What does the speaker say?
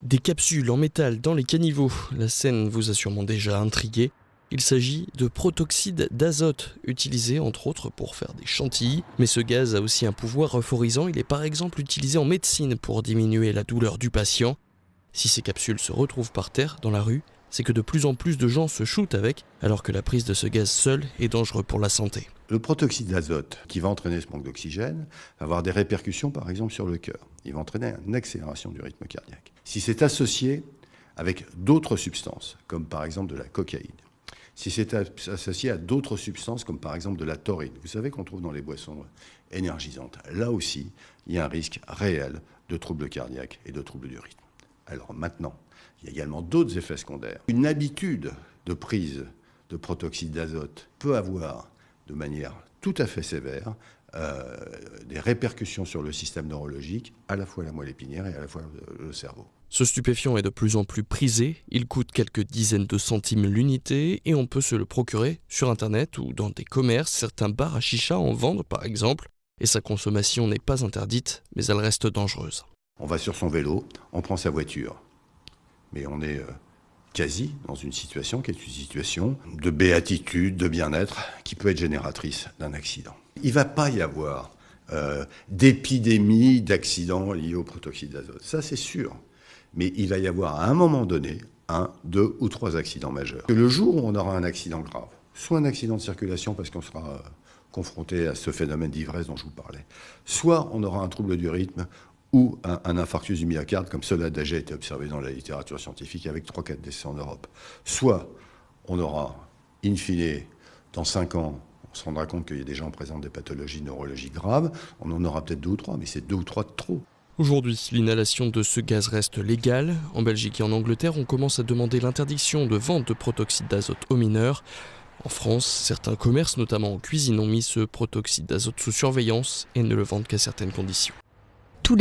Des capsules en métal dans les caniveaux, la scène vous a sûrement déjà intrigué. Il s'agit de protoxyde d'azote, utilisé entre autres pour faire des chantilly. Mais ce gaz a aussi un pouvoir euphorisant, il est par exemple utilisé en médecine pour diminuer la douleur du patient. Si ces capsules se retrouvent par terre, dans la rue, c'est que de plus en plus de gens se shootent avec, alors que la prise de ce gaz seul est dangereux pour la santé. Le protoxyde d'azote, qui va entraîner ce manque d'oxygène, va avoir des répercussions par exemple sur le cœur. Il va entraîner une accélération du rythme cardiaque. Si c'est associé avec d'autres substances, comme par exemple de la cocaïne, si c'est associé à d'autres substances, comme par exemple de la taurine, vous savez qu'on trouve dans les boissons énergisantes, là aussi, il y a un risque réel de troubles cardiaques et de troubles du rythme. Alors maintenant, il y a également d'autres effets secondaires. Une habitude de prise de protoxyde d'azote peut avoir, de manière tout à fait sévère, des répercussions sur le système neurologique, à la fois la moelle épinière et à la fois le cerveau. Ce stupéfiant est de plus en plus prisé, il coûte quelques dizaines de centimes l'unité et on peut se le procurer sur internet ou dans des commerces. Certains bars à chicha en vendent par exemple, et sa consommation n'est pas interdite, mais elle reste dangereuse. On va sur son vélo, on prend sa voiture, mais on est quasi dans une situation qui est une situation de béatitude, de bien-être, qui peut être génératrice d'un accident. Il ne va pas y avoir d'épidémie d'accidents liés au protoxyde d'azote, ça c'est sûr. Mais il va y avoir à un moment donné 1, 2 ou 3 accidents majeurs. Le jour où on aura un accident grave, soit un accident de circulation parce qu'on sera confronté à ce phénomène d'ivresse dont je vous parlais, soit on aura un trouble du rythme ou un infarctus du myocarde, comme cela a déjà été observé dans la littérature scientifique avec 3-4 décès en Europe. Soit on aura, in fine, dans 5 ans, on se rendra compte qu'il y a des gens présentent des pathologies neurologiques graves, on en aura peut-être 2 ou 3, mais c'est 2 ou 3 de trop. Aujourd'hui, l'inhalation de ce gaz reste légale. En Belgique et en Angleterre, on commence à demander l'interdiction de vente de protoxyde d'azote aux mineurs. En France, certains commerces, notamment en cuisine, ont mis ce protoxyde d'azote sous surveillance et ne le vendent qu'à certaines conditions.